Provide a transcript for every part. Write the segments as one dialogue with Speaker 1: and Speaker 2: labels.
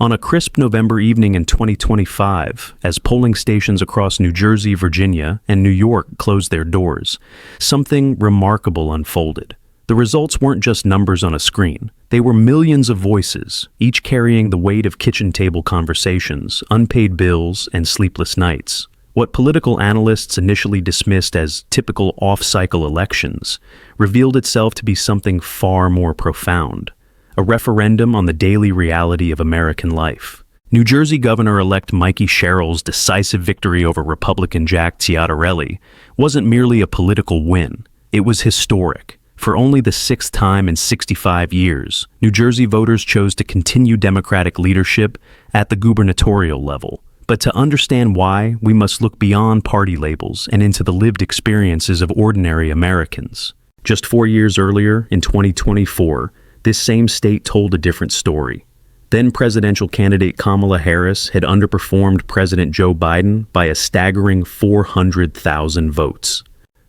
Speaker 1: On a crisp November evening in 2025, as polling stations across New Jersey, Virginia, and New York closed their doors, something remarkable unfolded. The results weren't just numbers on a screen. They were millions of voices, each carrying the weight of kitchen table conversations, unpaid bills, and sleepless nights. What political analysts initially dismissed as typical off-cycle elections revealed itself to be something far more profound. A referendum on the daily reality of American life. New Jersey Governor-elect Mikey Sherrill's decisive victory over Republican Jack Ciattarelli wasn't merely a political win. It was historic. For only the sixth time in 65 years, New Jersey voters chose to continue Democratic leadership at the gubernatorial level. But to understand why, we must look beyond party labels and into the lived experiences of ordinary Americans. Just 4 years earlier, in 2024, this same state told a different story. Then presidential candidate Kamala Harris had underperformed President Joe Biden by a staggering 400,000 votes.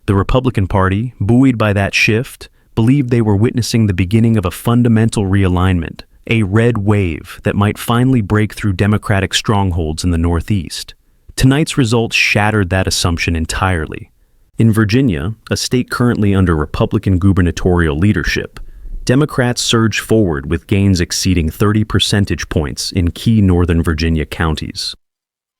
Speaker 1: The Republican Party, buoyed by that shift, believed they were witnessing the beginning of a fundamental realignment, a red wave that might finally break through Democratic strongholds in the Northeast. Tonight's results shattered that assumption entirely. In Virginia, a state currently under Republican gubernatorial leadership, Democrats surged forward with gains exceeding 30 percentage points in key Northern Virginia counties.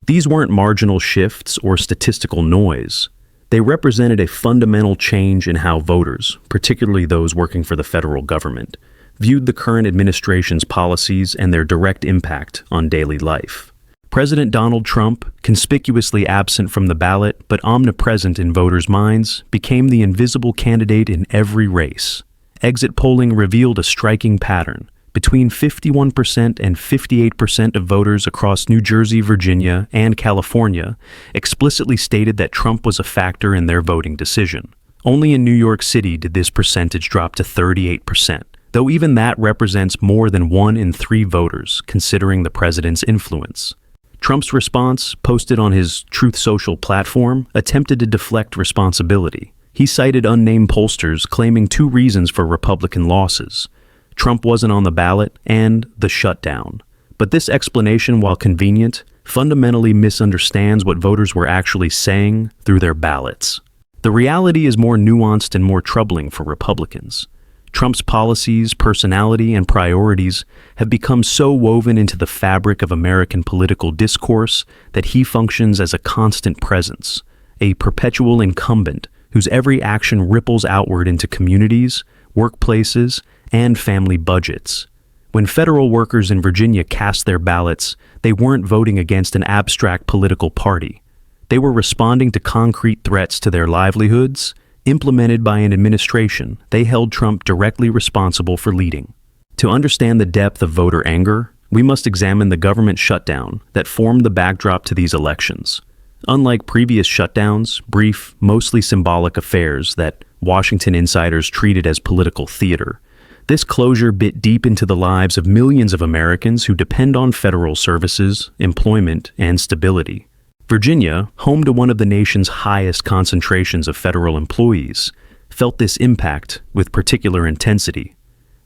Speaker 1: These weren't marginal shifts or statistical noise. They represented a fundamental change in how voters, particularly those working for the federal government, viewed the current administration's policies and their direct impact on daily life. President Donald Trump, conspicuously absent from the ballot but omnipresent in voters' minds, became the invisible candidate in every race. Exit polling revealed a striking pattern. Between 51% and 58% of voters across New Jersey, Virginia, and California explicitly stated that Trump was a factor in their voting decision. Only in New York City did this percentage drop to 38%, though even that represents more than 1 in 3 voters, considering the president's influence. Trump's response, posted on his Truth Social platform, attempted to deflect responsibility. He cited unnamed pollsters claiming 2 reasons for Republican losses. Trump wasn't on the ballot, and the shutdown. But this explanation, while convenient, fundamentally misunderstands what voters were actually saying through their ballots. The reality is more nuanced and more troubling for Republicans. Trump's policies, personality, and priorities have become so woven into the fabric of American political discourse that he functions as a constant presence, a perpetual incumbent whose every action ripples outward into communities, workplaces, and family budgets. When federal workers in Virginia cast their ballots, they weren't voting against an abstract political party. They were responding to concrete threats to their livelihoods, implemented by an administration they held Trump directly responsible for leading. To understand the depth of voter anger, we must examine the government shutdown that formed the backdrop to these elections. Unlike previous shutdowns, brief, mostly symbolic affairs that Washington insiders treated as political theater, this closure bit deep into the lives of millions of Americans who depend on federal services, employment, and stability. Virginia, home to one of the nation's highest concentrations of federal employees, felt this impact with particular intensity.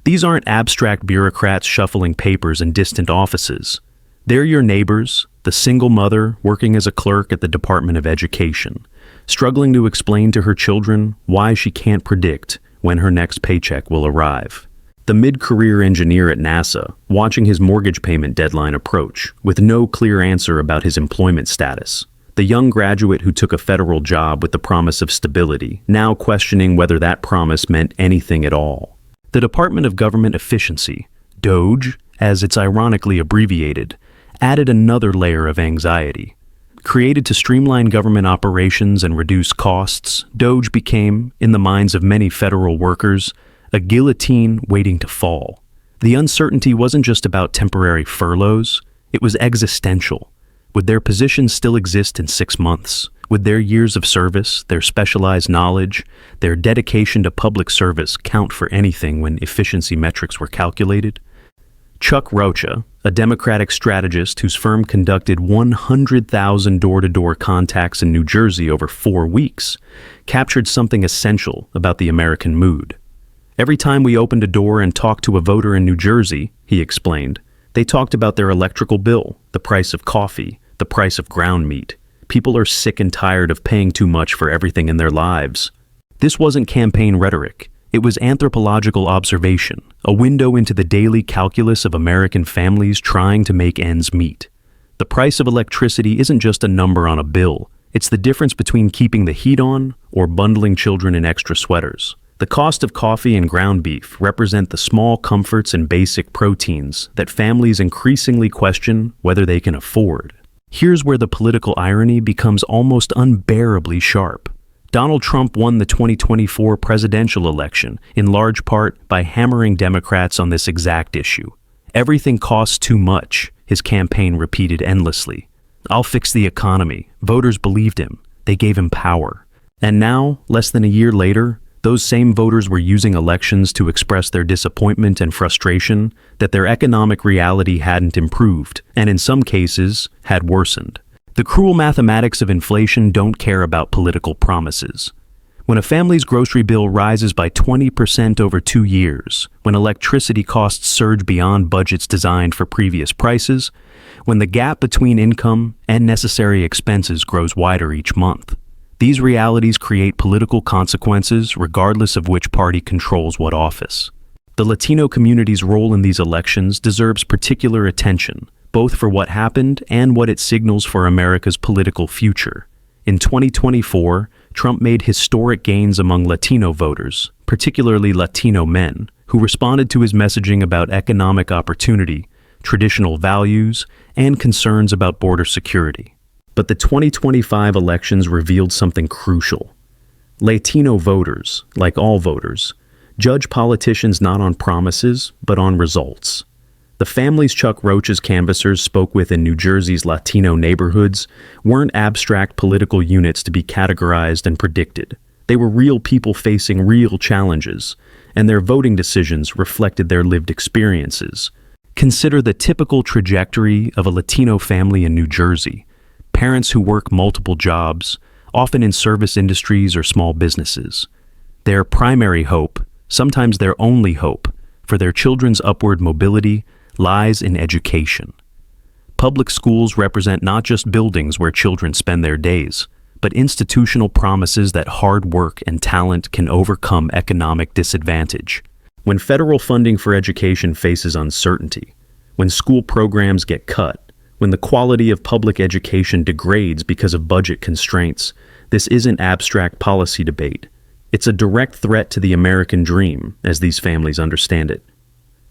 Speaker 1: These aren't abstract bureaucrats shuffling papers in distant offices. They're your neighbors, the single mother working as a clerk at the Department of Education, struggling to explain to her children why she can't predict when her next paycheck will arrive. The mid-career engineer at NASA, watching his mortgage payment deadline approach, with no clear answer about his employment status. The young graduate who took a federal job with the promise of stability, now questioning whether that promise meant anything at all. The Department of Government Efficiency, DOGE, as it's ironically abbreviated, added another layer of anxiety. Created to streamline government operations and reduce costs, DOGE became, in the minds of many federal workers, a guillotine waiting to fall. The uncertainty wasn't just about temporary furloughs, it was existential. Would their positions still exist in 6 months? Would their years of service, their specialized knowledge, their dedication to public service count for anything when efficiency metrics were calculated? Chuck Rocha, a Democratic strategist whose firm conducted 100,000 door-to-door contacts in New Jersey over 4 weeks, captured something essential about the American mood. Every time we opened a door and talked to a voter in New Jersey, he explained, They talked about their electrical bill, the price of coffee, the price of ground meat. People are sick and tired of paying too much for everything in their lives. This wasn't campaign rhetoric. It was anthropological observation, a window into the daily calculus of American families trying to make ends meet. The price of electricity isn't just a number on a bill. It's the difference between keeping the heat on or bundling children in extra sweaters. The cost of coffee and ground beef represent the small comforts and basic proteins that families increasingly question whether they can afford. Here's where the political irony becomes almost unbearably sharp. Donald Trump won the 2024 presidential election, in large part by hammering Democrats on this exact issue. Everything costs too much, his campaign repeated endlessly. I'll fix the economy. Voters believed him. They gave him power. And now, less than a year later, those same voters were using elections to express their disappointment and frustration that their economic reality hadn't improved, and in some cases, had worsened. The cruel mathematics of inflation don't care about political promises. When a family's grocery bill rises by 20% over 2 years, when electricity costs surge beyond budgets designed for previous prices, when the gap between income and necessary expenses grows wider each month, these realities create political consequences regardless of which party controls what office. The Latino community's role in these elections deserves particular attention, both for what happened and what it signals for America's political future. In 2024, Trump made historic gains among Latino voters, particularly Latino men, who responded to his messaging about economic opportunity, traditional values, and concerns about border security. But the 2025 elections revealed something crucial. Latino voters, like all voters, judge politicians not on promises, but on results. The families Chuck Roach's canvassers spoke with in New Jersey's Latino neighborhoods weren't abstract political units to be categorized and predicted. They were real people facing real challenges, and their voting decisions reflected their lived experiences. Consider the typical trajectory of a Latino family in New Jersey. Parents who work multiple jobs, often in service industries or small businesses. Their primary hope, sometimes their only hope, for their children's upward mobility lies in education. Public schools represent not just buildings where children spend their days, but institutional promises that hard work and talent can overcome economic disadvantage. When federal funding for education faces uncertainty, when school programs get cut, when the quality of public education degrades because of budget constraints, this isn't abstract policy debate. It's a direct threat to the American dream, as these families understand it.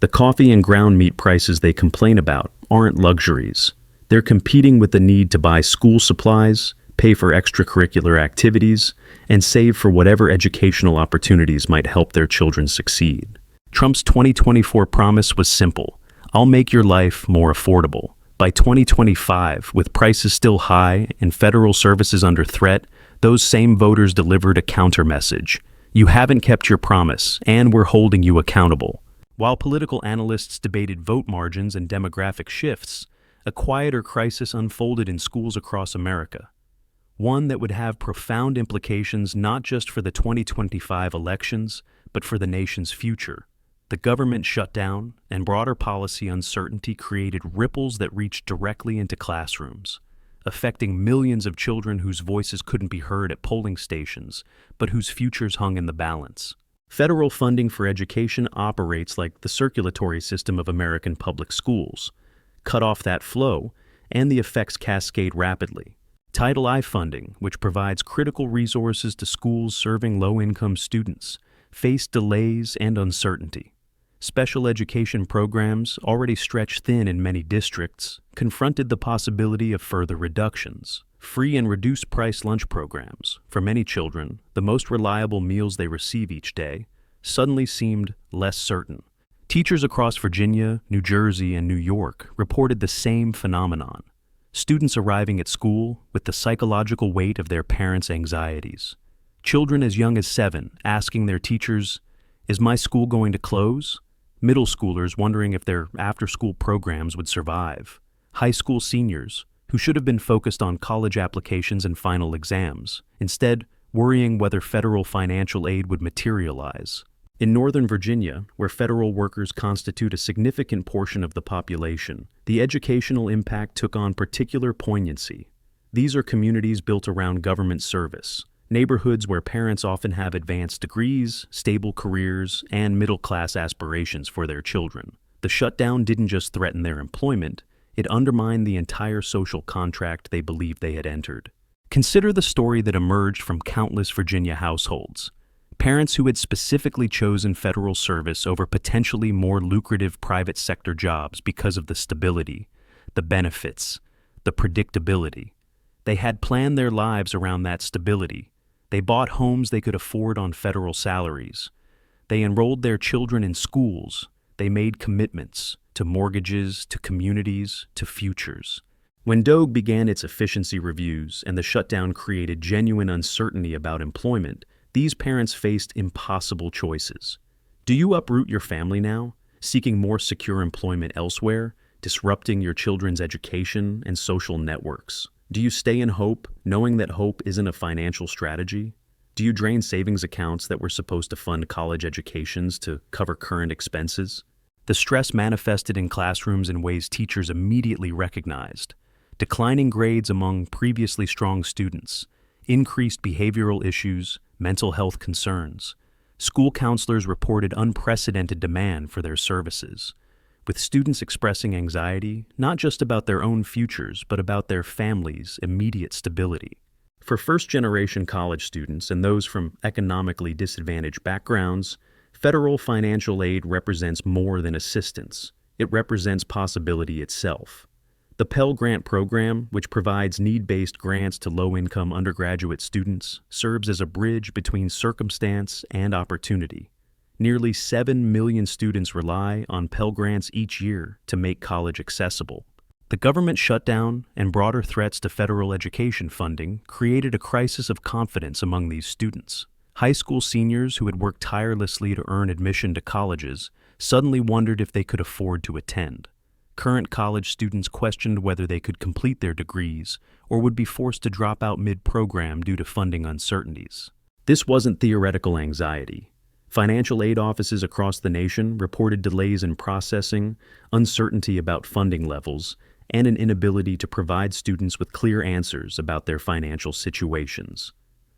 Speaker 1: The coffee and ground meat prices they complain about aren't luxuries. They're competing with the need to buy school supplies, pay for extracurricular activities, and save for whatever educational opportunities might help their children succeed. Trump's 2024 promise was simple: I'll make your life more affordable. By 2025, with prices still high and federal services under threat, those same voters delivered a counter-message. You haven't kept your promise, and we're holding you accountable. While political analysts debated vote margins and demographic shifts, a quieter crisis unfolded in schools across America. One that would have profound implications not just for the 2025 elections, but for the nation's future. The government shutdown and broader policy uncertainty created ripples that reached directly into classrooms, affecting millions of children whose voices couldn't be heard at polling stations, but whose futures hung in the balance. Federal funding for education operates like the circulatory system of American public schools. Cut off that flow, and the effects cascade rapidly. Title I funding, which provides critical resources to schools serving low-income students, faced delays and uncertainty. Special education programs, already stretched thin in many districts, confronted the possibility of further reductions. Free and reduced-price lunch programs, for many children, the most reliable meals they receive each day, suddenly seemed less certain. Teachers across Virginia, New Jersey, and New York reported the same phenomenon. Students arriving at school with the psychological weight of their parents' anxieties. Children as young as 7 asking their teachers, "Is my school going to close?" Middle schoolers wondering if their after-school programs would survive. High school seniors, who should have been focused on college applications and final exams, instead worrying whether federal financial aid would materialize. In Northern Virginia, where federal workers constitute a significant portion of the population, the educational impact took on particular poignancy. These are communities built around government service, neighborhoods where parents often have advanced degrees, stable careers, and middle-class aspirations for their children. The shutdown didn't just threaten their employment, it undermined the entire social contract they believed they had entered. Consider the story that emerged from countless Virginia households. Parents who had specifically chosen federal service over potentially more lucrative private sector jobs because of the stability, the benefits, the predictability. They had planned their lives around that stability. They bought homes they could afford on federal salaries. They enrolled their children in schools. They made commitments to mortgages, to communities, to futures. When DOGE began its efficiency reviews and the shutdown created genuine uncertainty about employment, these parents faced impossible choices. Do you uproot your family now, seeking more secure employment elsewhere, disrupting your children's education and social networks? Do you stay in hope, knowing that hope isn't a financial strategy? Do you drain savings accounts that were supposed to fund college educations to cover current expenses? The stress manifested in classrooms in ways teachers immediately recognized. Declining grades among previously strong students, increased behavioral issues, mental health concerns. School counselors reported unprecedented demand for their services, with students expressing anxiety not just about their own futures, but about their families' immediate stability. For first-generation college students and those from economically disadvantaged backgrounds, federal financial aid represents more than assistance. It represents possibility itself. The Pell Grant program, which provides need-based grants to low-income undergraduate students, serves as a bridge between circumstance and opportunity. Nearly 7 million students rely on Pell Grants each year to make college accessible. The government shutdown and broader threats to federal education funding created a crisis of confidence among these students. High school seniors who had worked tirelessly to earn admission to colleges suddenly wondered if they could afford to attend. Current college students questioned whether they could complete their degrees or would be forced to drop out mid-program due to funding uncertainties. This wasn't theoretical anxiety. Financial aid offices across the nation reported delays in processing, uncertainty about funding levels, and an inability to provide students with clear answers about their financial situations.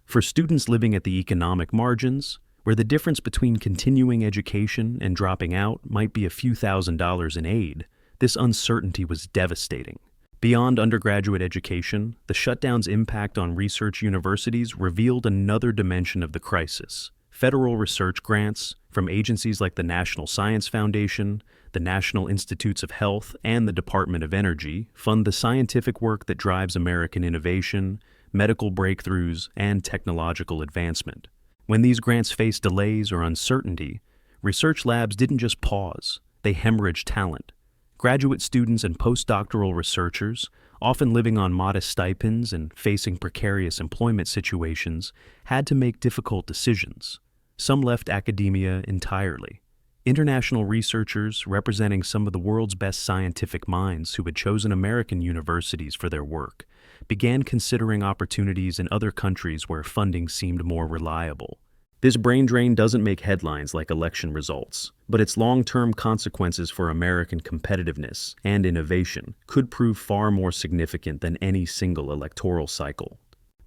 Speaker 1: For students living at the economic margins, where the difference between continuing education and dropping out might be a few $1,000s in aid, this uncertainty was devastating. Beyond undergraduate education, the shutdown's impact on research universities revealed another dimension of the crisis. Federal research grants, from agencies like the National Science Foundation, the National Institutes of Health, and the Department of Energy, fund the scientific work that drives American innovation, medical breakthroughs, and technological advancement. When these grants faced delays or uncertainty, research labs didn't just pause, they hemorrhaged talent. Graduate students and postdoctoral researchers, often living on modest stipends and facing precarious employment situations, had to make difficult decisions. Some left academia entirely. International researchers, representing some of the world's best scientific minds who had chosen American universities for their work, began considering opportunities in other countries where funding seemed more reliable. This brain drain doesn't make headlines like election results, but its long-term consequences for American competitiveness and innovation could prove far more significant than any single electoral cycle.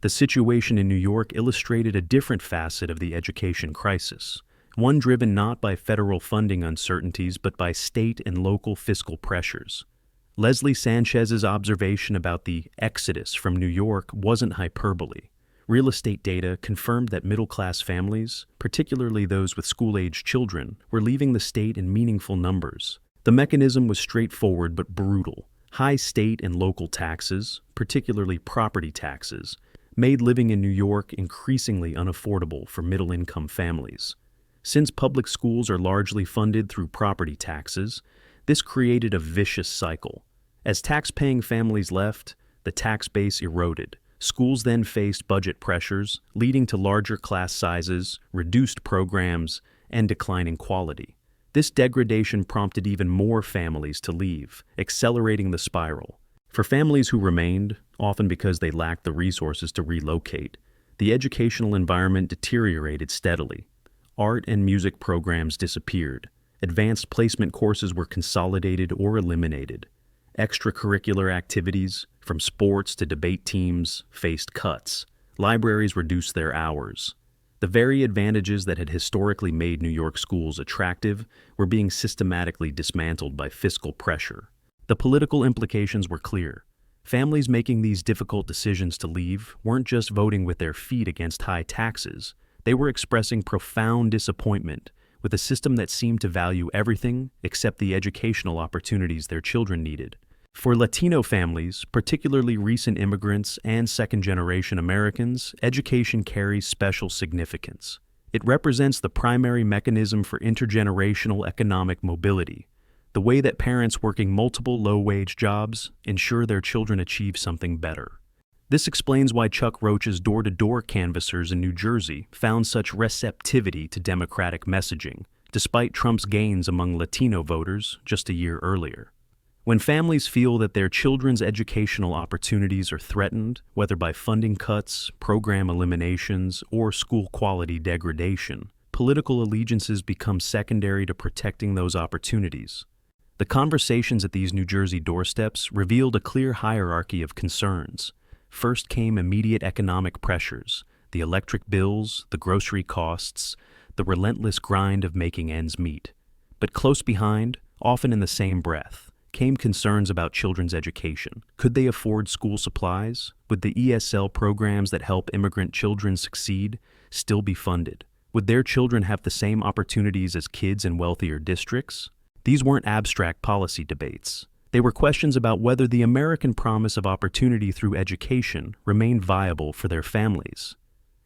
Speaker 1: The situation in New York illustrated a different facet of the education crisis, one driven not by federal funding uncertainties but by state and local fiscal pressures. Leslie Sanchez's observation about the exodus from New York wasn't hyperbole. Real estate data confirmed that middle-class families, particularly those with school-aged children, were leaving the state in meaningful numbers. The mechanism was straightforward but brutal. High state and local taxes, particularly property taxes, made living in New York increasingly unaffordable for middle-income families. Since public schools are largely funded through property taxes, this created a vicious cycle. As tax-paying families left, the tax base eroded. Schools then faced budget pressures, leading to larger class sizes, reduced programs, and declining quality. This degradation prompted even more families to leave, accelerating the spiral. For families who remained, often because they lacked the resources to relocate, the educational environment deteriorated steadily. art and music programs disappeared. Advanced placement courses were consolidated or eliminated. Extracurricular activities, from sports to debate teams, faced cuts. Libraries reduced their hours. The very advantages that had historically made New York schools attractive were being systematically dismantled by fiscal pressure. The political implications were clear. Families making these difficult decisions to leave weren't just voting with their feet against high taxes. They were expressing profound disappointment with a system that seemed to value everything except the educational opportunities their children needed. For Latino families, particularly recent immigrants and second-generation Americans, education carries special significance. It represents the primary mechanism for intergenerational economic mobility, the way that parents working multiple low-wage jobs ensure their children achieve something better. This explains why Chuck Roach's door-to-door canvassers in New Jersey found such receptivity to Democratic messaging, despite Trump's gains among Latino voters just a year earlier. When families feel that their children's educational opportunities are threatened, whether by funding cuts, program eliminations, or school quality degradation, political allegiances become secondary to protecting those opportunities. The conversations at these New Jersey doorsteps revealed a clear hierarchy of concerns. First came immediate economic pressures, the electric bills, the grocery costs, the relentless grind of making ends meet. But close behind, often in the same breath, came concerns about children's education. Could they afford school supplies? Would the ESL programs that help immigrant children succeed still be funded? Would their children have the same opportunities as kids in wealthier districts? These weren't abstract policy debates. They were questions about whether the American promise of opportunity through education remained viable for their families.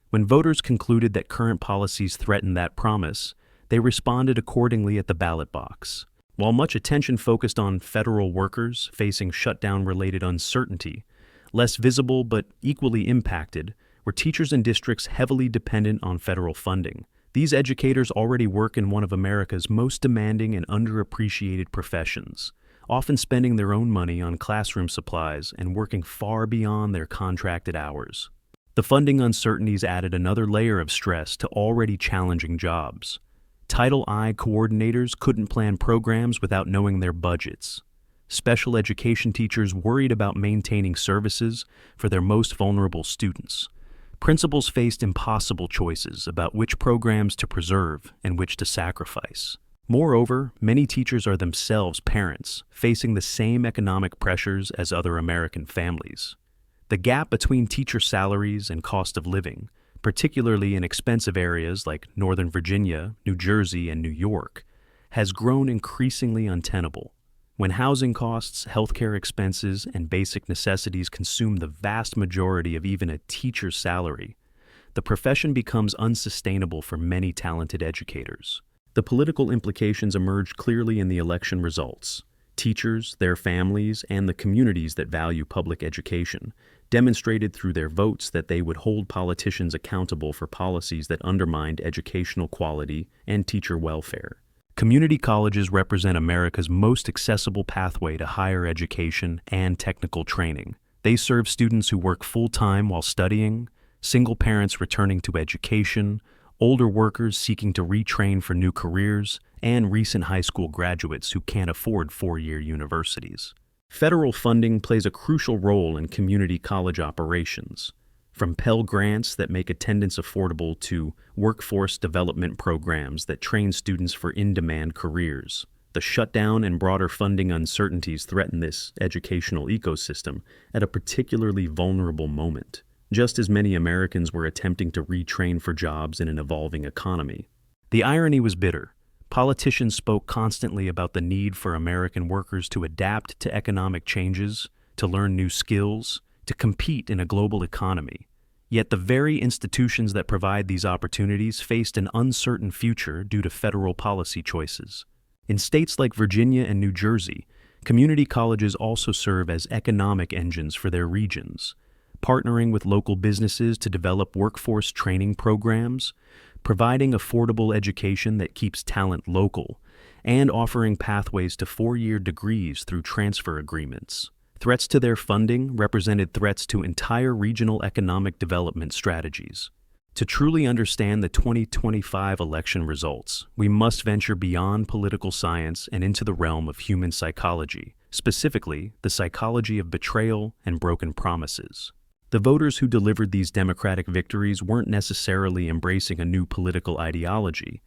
Speaker 1: When voters concluded that current policies threatened that promise, they responded accordingly at the ballot box. While much attention focused on federal workers facing shutdown-related uncertainty, less visible but equally impacted were teachers in districts heavily dependent on federal funding. These educators already work in one of America's most demanding and underappreciated professions, often spending their own money on classroom supplies and working far beyond their contracted hours. The funding uncertainties added another layer of stress to already challenging jobs. Title I coordinators couldn't plan programs without knowing their budgets. Special education teachers worried about maintaining services for their most vulnerable students. Principals faced impossible choices about which programs to preserve and which to sacrifice. Moreover, many teachers are themselves parents, facing the same economic pressures as other American families. The gap between teacher salaries and cost of living, particularly in expensive areas like Northern Virginia, New Jersey, and New York, has grown increasingly untenable. When housing costs, healthcare expenses, and basic necessities consume the vast majority of even a teacher's salary, the profession becomes unsustainable for many talented educators. The political implications emerged clearly in the election results. Teachers, their families, and the communities that value public education demonstrated through their votes that they would hold politicians accountable for policies that undermined educational quality and teacher welfare. Community colleges represent America's most accessible pathway to higher education and technical training. They serve students who work full-time while studying, single parents returning to education, older workers seeking to retrain for new careers, and recent high school graduates who can't afford four-year universities. Federal funding plays a crucial role in community college operations, from Pell Grants that make attendance affordable to workforce development programs that train students for in-demand careers. The shutdown and broader funding uncertainties threaten this educational ecosystem at a particularly vulnerable moment, just as many Americans were attempting to retrain for jobs in an evolving economy. The irony was bitter. Politicians spoke constantly about the need for American workers to adapt to economic changes, to learn new skills, to compete in a global economy. Yet the very institutions that provide these opportunities faced an uncertain future due to federal policy choices. In states like Virginia and New Jersey, community colleges also serve as economic engines for their regions, partnering with local businesses to develop workforce training programs, providing affordable education that keeps talent local, and offering pathways to four-year degrees through transfer agreements. Threats to their funding represented threats to entire regional economic development strategies. To truly understand the 2025 election results, we must venture beyond political science and into the realm of human psychology, specifically the psychology of betrayal and broken promises. The voters who delivered these democratic victories weren't necessarily embracing a new political ideology.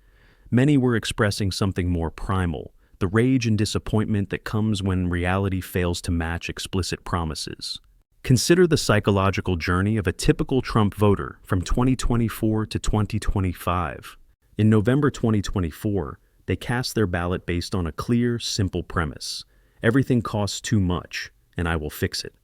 Speaker 1: Many were expressing something more primal, the rage and disappointment that comes when reality fails to match explicit promises. Consider the psychological journey of a typical Trump voter from 2024 to 2025. In November 2024, they cast their ballot based on a clear, simple premise. Everything costs too much, and I will fix it.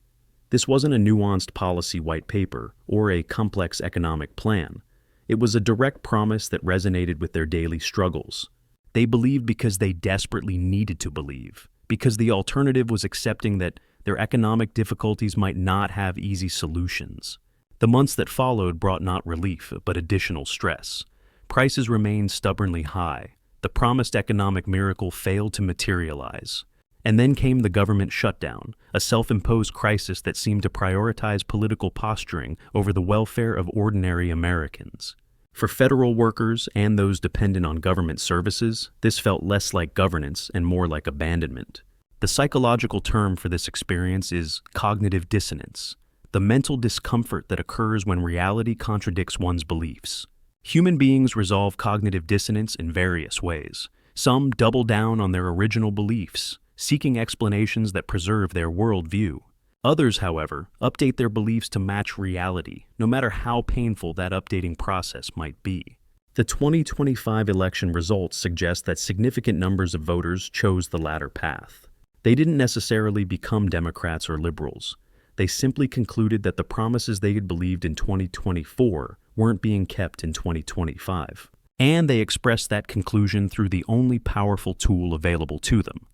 Speaker 1: This wasn't a nuanced policy white paper or a complex economic plan. It was a direct promise that resonated with their daily struggles. They believed because they desperately needed to believe, because the alternative was accepting that their economic difficulties might not have easy solutions. The months that followed brought not relief, but additional stress. Prices remained stubbornly high. The promised economic miracle failed to materialize. And then came the government shutdown, a self-imposed crisis that seemed to prioritize political posturing over the welfare of ordinary Americans. For federal workers and those dependent on government services, this felt less like governance and more like abandonment. The psychological term for this experience is cognitive dissonance, the mental discomfort that occurs when reality contradicts one's beliefs. Human beings resolve cognitive dissonance in various ways. Some double down on their original beliefs, seeking explanations that preserve their worldview. Others, however, update their beliefs to match reality, no matter how painful that updating process might be. The 2025 election results suggest that significant numbers of voters chose the latter path. They didn't necessarily become Democrats or liberals. They simply concluded that the promises they had believed in 2024 weren't being kept in 2025. And they expressed that conclusion through the only powerful tool available to them,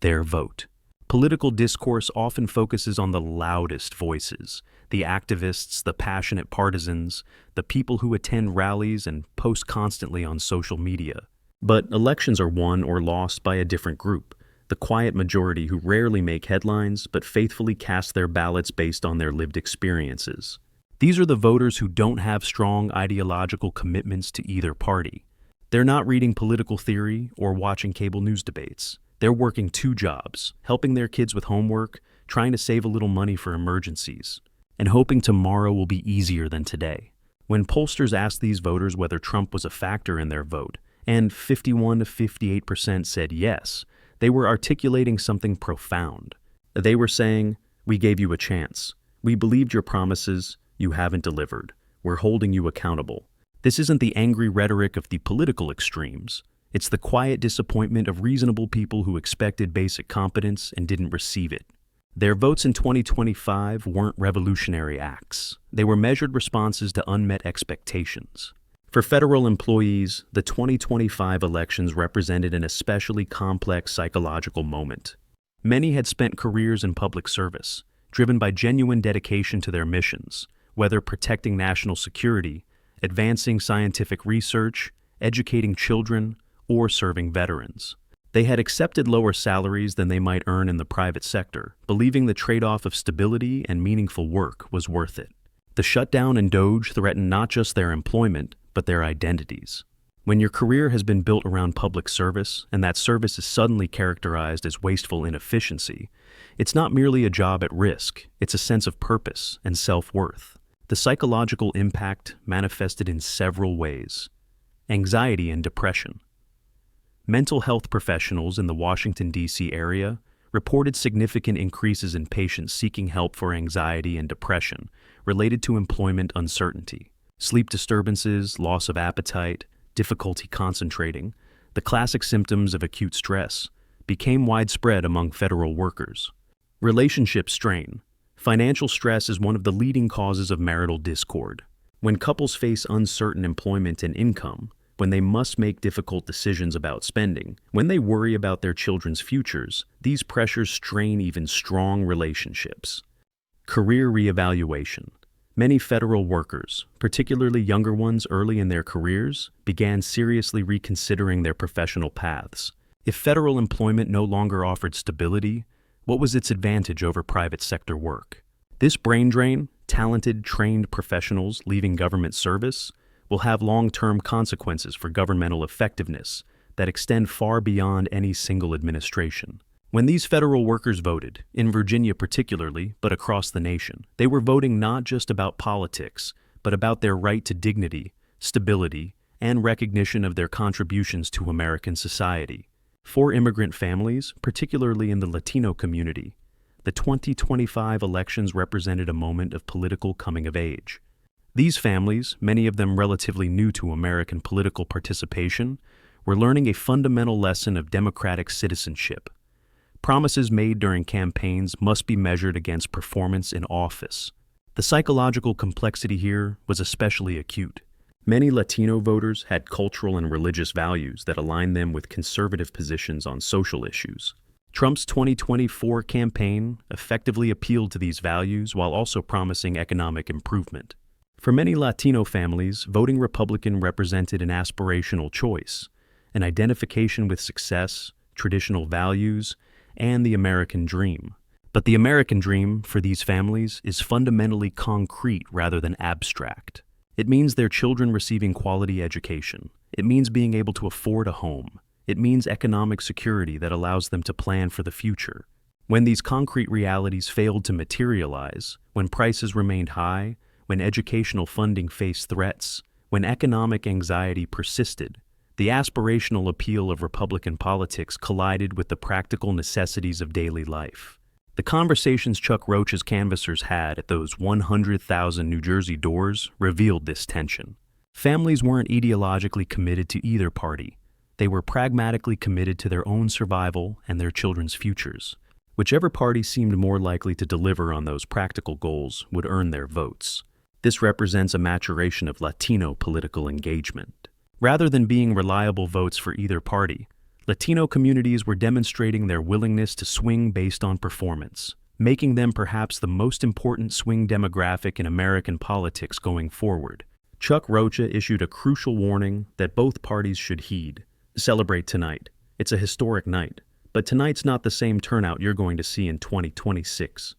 Speaker 1: their vote. Political discourse often focuses on the loudest voices, the activists, the passionate partisans, the people who attend rallies and post constantly on social media. But elections are won or lost by a different group. The quiet majority who rarely make headlines but faithfully cast their ballots based on their lived experiences. These are the voters who don't have strong ideological commitments to either party. They're not reading political theory or watching cable news debates. They're working two jobs, helping their kids with homework, trying to save a little money for emergencies, and hoping tomorrow will be easier than today. When pollsters asked these voters whether Trump was a factor in their vote, and 51 to 58% said yes, they were articulating something profound. They were saying, "We gave you a chance. We believed your promises. You haven't delivered. We're holding you accountable." This isn't the angry rhetoric of the political extremes. It's the quiet disappointment of reasonable people who expected basic competence and didn't receive it. Their votes in 2025 weren't revolutionary acts. They were measured responses to unmet expectations. For federal employees, the 2025 elections represented an especially complex psychological moment. Many had spent careers in public service, driven by genuine dedication to their missions, whether protecting national security, advancing scientific research, educating children, or serving veterans. They had accepted lower salaries than they might earn in the private sector, believing the trade-off of stability and meaningful work was worth it. The shutdown and DOGE threatened not just their employment, but their identities. When your career has been built around public service, and that service is suddenly characterized as wasteful inefficiency, it's not merely a job at risk, it's a sense of purpose and self-worth. The psychological impact manifested in several ways. Anxiety and depression. Mental health professionals in the Washington, D.C. area reported significant increases in patients seeking help for anxiety and depression related to employment uncertainty. Sleep disturbances, loss of appetite, difficulty concentrating, the classic symptoms of acute stress, became widespread among federal workers. Relationship strain. Financial stress is one of the leading causes of marital discord. When couples face uncertain employment and income, when they must make difficult decisions about spending, when they worry about their children's futures, these pressures strain even strong relationships. Career reevaluation. Many federal workers, particularly younger ones early in their careers, began seriously reconsidering their professional paths. If federal employment no longer offered stability, what was its advantage over private sector work? This brain drain, talented, trained professionals leaving government service, will have long-term consequences for governmental effectiveness that extend far beyond any single administration. When these federal workers voted, in Virginia particularly, but across the nation, they were voting not just about politics, but about their right to dignity, stability, and recognition of their contributions to American society. For immigrant families, particularly in the Latino community, the 2025 elections represented a moment of political coming of age. These families, many of them relatively new to American political participation, were learning a fundamental lesson of democratic citizenship. Promises made during campaigns must be measured against performance in office. The psychological complexity here was especially acute. Many Latino voters had cultural and religious values that aligned them with conservative positions on social issues. Trump's 2024 campaign effectively appealed to these values while also promising economic improvement. For many Latino families, voting Republican represented an aspirational choice, an identification with success, traditional values, and the American dream. But the American dream, for these families, is fundamentally concrete rather than abstract. It means their children receiving quality education. It means being able to afford a home. It means economic security that allows them to plan for the future. When these concrete realities failed to materialize, when prices remained high, when educational funding faced threats, when economic anxiety persisted, the aspirational appeal of Republican politics collided with the practical necessities of daily life. The conversations Chuck Roach's canvassers had at those 100,000 New Jersey doors revealed this tension. Families weren't ideologically committed to either party. They were pragmatically committed to their own survival and their children's futures. Whichever party seemed more likely to deliver on those practical goals would earn their votes. This represents a maturation of Latino political engagement. Rather than being reliable votes for either party, Latino communities were demonstrating their willingness to swing based on performance, making them perhaps the most important swing demographic in American politics going forward. Chuck Rocha issued a crucial warning that both parties should heed. Celebrate tonight. It's a historic night, but tonight's not the same turnout you're going to see in 2026.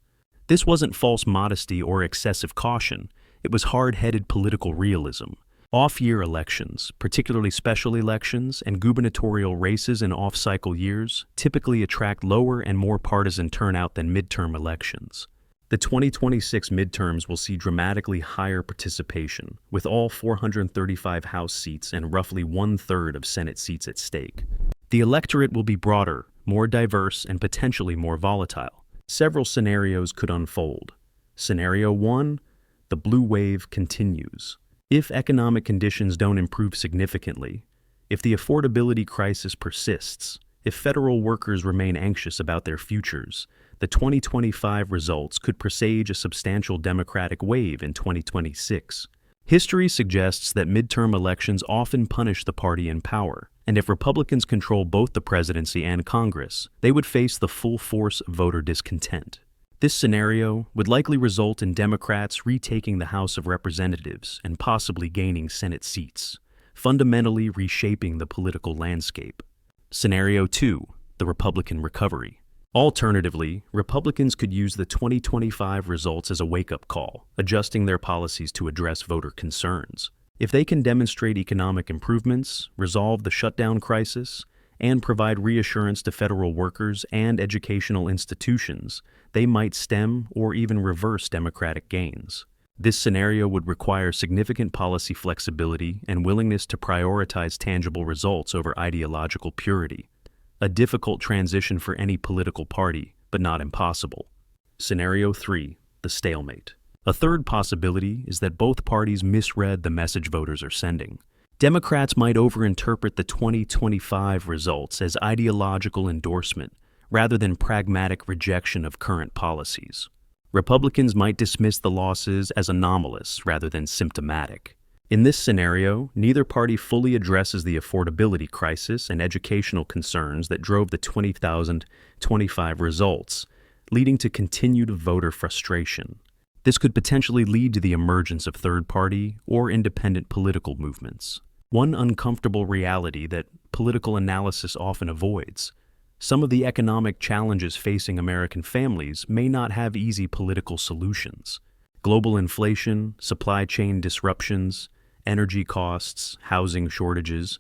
Speaker 1: This wasn't false modesty or excessive caution. It was hard-headed political realism. Off-year elections, particularly special elections and gubernatorial races in off-cycle years, typically attract lower and more partisan turnout than midterm elections. The 2026 midterms will see dramatically higher participation, with all 435 House seats and roughly one-third of Senate seats at stake. The electorate will be broader, more diverse, and potentially more volatile. Several scenarios could unfold. Scenario 1, the blue wave continues. If economic conditions don't improve significantly, if the affordability crisis persists, if federal workers remain anxious about their futures, the 2025 results could presage a substantial Democratic wave in 2026. History suggests that midterm elections often punish the party in power, and if Republicans control both the presidency and Congress, they would face the full force of voter discontent. This scenario would likely result in Democrats retaking the House of Representatives and possibly gaining Senate seats, fundamentally reshaping the political landscape. Scenario 2, the Republican recovery. Alternatively, Republicans could use the 2025 results as a wake-up call, adjusting their policies to address voter concerns. If they can demonstrate economic improvements, resolve the shutdown crisis, and provide reassurance to federal workers and educational institutions, they might stem or even reverse Democratic gains. This scenario would require significant policy flexibility and willingness to prioritize tangible results over ideological purity. A difficult transition for any political party, but not impossible. Scenario 3, the stalemate. A third possibility is that both parties misread the message voters are sending. Democrats might overinterpret the 2025 results as ideological endorsement rather than pragmatic rejection of current policies. Republicans might dismiss the losses as anomalous rather than symptomatic. In this scenario, neither party fully addresses the affordability crisis and educational concerns that drove the 2025 results, leading to continued voter frustration. This could potentially lead to the emergence of third-party or independent political movements. One uncomfortable reality that political analysis often avoids: some of the economic challenges facing American families may not have easy political solutions. Global inflation, supply chain disruptions, energy costs, housing shortages.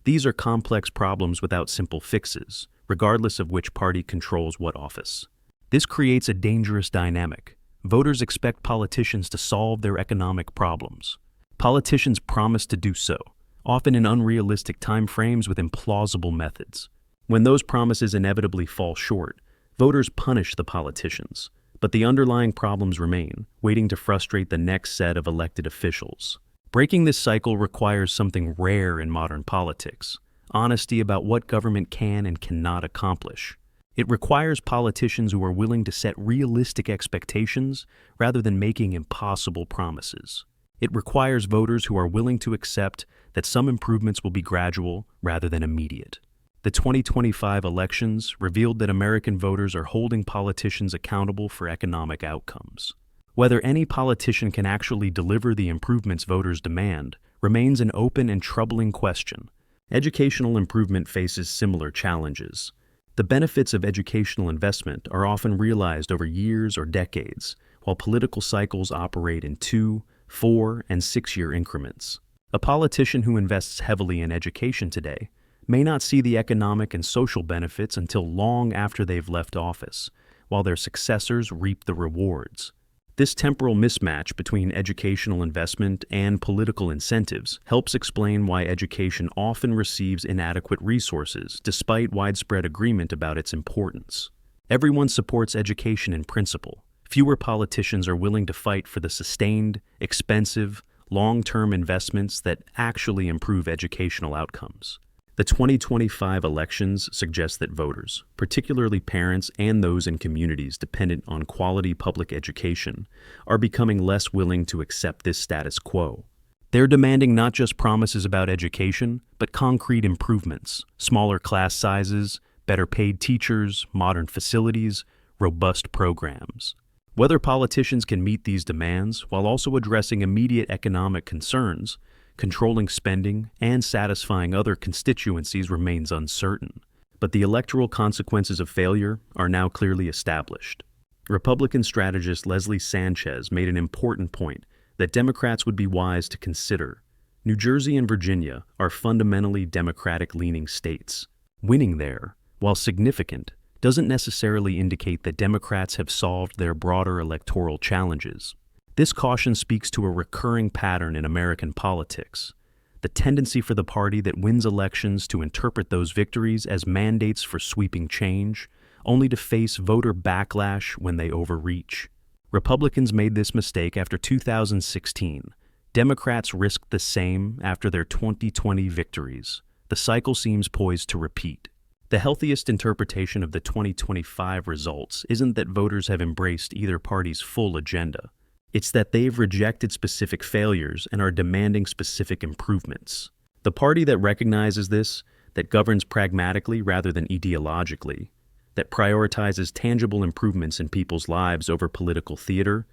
Speaker 1: These are complex problems without simple fixes, regardless of which party controls what office. This creates a dangerous dynamic. Voters expect politicians to solve their economic problems. Politicians promise to do so, often in unrealistic timeframes with implausible methods. When those promises inevitably fall short, voters punish the politicians, but the underlying problems remain, waiting to frustrate the next set of elected officials. Breaking this cycle requires something rare in modern politics: honesty about what government can and cannot accomplish. It requires politicians who are willing to set realistic expectations rather than making impossible promises. It requires voters who are willing to accept that some improvements will be gradual rather than immediate. The 2025 elections revealed that American voters are holding politicians accountable for economic outcomes. Whether any politician can actually deliver the improvements voters demand remains an open and troubling question. Educational improvement faces similar challenges. The benefits of educational investment are often realized over years or decades, while political cycles operate in 2, 4, and 6-year increments. A politician who invests heavily in education today may not see the economic and social benefits until long after they've left office, while their successors reap the rewards. This temporal mismatch between educational investment and political incentives helps explain why education often receives inadequate resources despite widespread agreement about its importance. Everyone supports education in principle. Fewer politicians are willing to fight for the sustained, expensive, long-term investments that actually improve educational outcomes. The 2025 elections suggest that voters, particularly parents and those in communities dependent on quality public education, are becoming less willing to accept this status quo. They're demanding not just promises about education, but concrete improvements: smaller class sizes, better paid teachers, modern facilities, robust programs. Whether politicians can meet these demands while also addressing immediate economic concerns, controlling spending, and satisfying other constituencies remains uncertain. But the electoral consequences of failure are now clearly established. Republican strategist Leslie Sanchez made an important point that Democrats would be wise to consider. New Jersey and Virginia are fundamentally Democratic-leaning states. Winning there, while significant, doesn't necessarily indicate that Democrats have solved their broader electoral challenges. This caution speaks to a recurring pattern in American politics: the tendency for the party that wins elections to interpret those victories as mandates for sweeping change, only to face voter backlash when they overreach. Republicans made this mistake after 2016. Democrats risked the same after their 2020 victories. The cycle seems poised to repeat. The healthiest interpretation of the 2025 results isn't that voters have embraced either party's full agenda. It's that they've rejected specific failures and are demanding specific improvements. The party that recognizes this, that governs pragmatically rather than ideologically, that prioritizes tangible improvements in people's lives over political theater,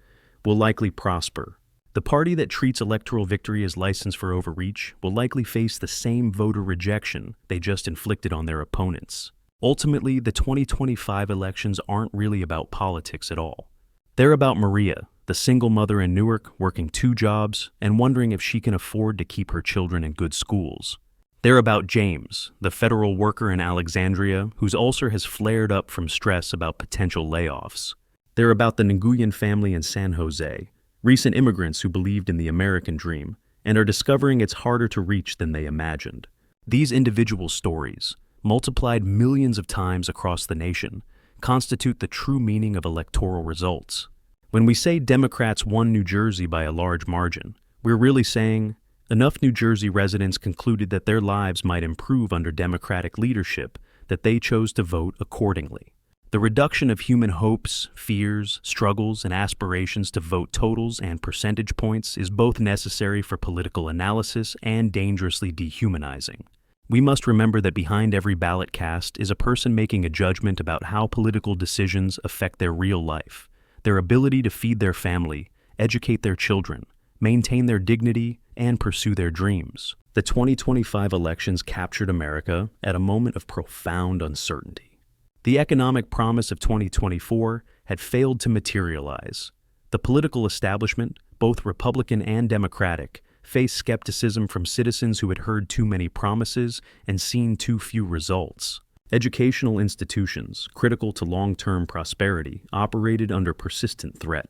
Speaker 1: will likely prosper. The party that treats electoral victory as license for overreach will likely face the same voter rejection they just inflicted on their opponents. Ultimately, the 2025 elections aren't really about politics at all. They're about Maria, the single mother in Newark working 2 jobs and wondering if she can afford to keep her children in good schools. They're about James, the federal worker in Alexandria whose ulcer has flared up from stress about potential layoffs. They're about the Nguyen family in San Jose, recent immigrants who believed in the American dream and are discovering it's harder to reach than they imagined. These individual stories, multiplied millions of times across the nation, constitute the true meaning of electoral results. When we say Democrats won New Jersey by a large margin, we're really saying enough New Jersey residents concluded that their lives might improve under Democratic leadership that they chose to vote accordingly. The reduction of human hopes, fears, struggles, and aspirations to vote totals and percentage points is both necessary for political analysis and dangerously dehumanizing. We must remember that behind every ballot cast is a person making a judgment about how political decisions affect their real life, their ability to feed their family, educate their children, maintain their dignity, and pursue their dreams. The 2025 elections captured America at a moment of profound uncertainty. The economic promise of 2024 had failed to materialize. The political establishment, both Republican and Democratic, faced skepticism from citizens who had heard too many promises and seen too few results. Educational institutions, critical to long-term prosperity, operated under persistent threat.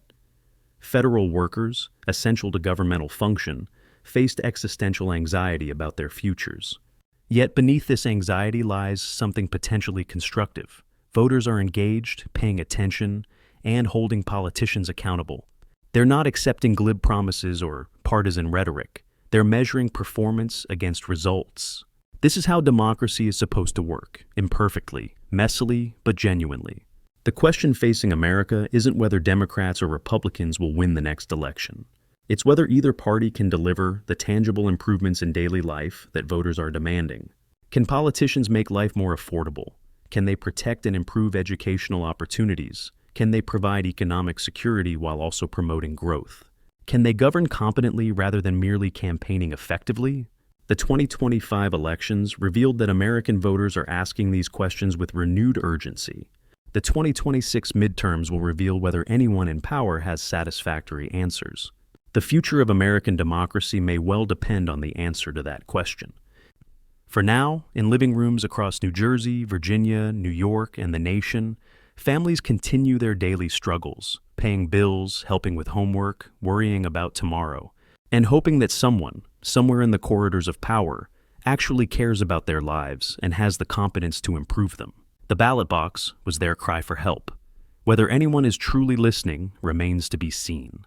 Speaker 1: Federal workers, essential to governmental function, faced existential anxiety about their futures. Yet beneath this anxiety lies something potentially constructive. Voters are engaged, paying attention, and holding politicians accountable. They're not accepting glib promises or partisan rhetoric. They're measuring performance against results. This is how democracy is supposed to work, imperfectly, messily, but genuinely. The question facing America isn't whether Democrats or Republicans will win the next election. It's whether either party can deliver the tangible improvements in daily life that voters are demanding. Can politicians make life more affordable? Can they protect and improve educational opportunities? Can they provide economic security while also promoting growth? Can they govern competently rather than merely campaigning effectively? The 2025 elections revealed that American voters are asking these questions with renewed urgency. The 2026 midterms will reveal whether anyone in power has satisfactory answers. The future of American democracy may well depend on the answer to that question. For now, in living rooms across New Jersey, Virginia, New York, and the nation, families continue their daily struggles, paying bills, helping with homework, worrying about tomorrow, and hoping that someone, somewhere in the corridors of power, actually cares about their lives and has the competence to improve them. The ballot box was their cry for help. Whether anyone is truly listening remains to be seen.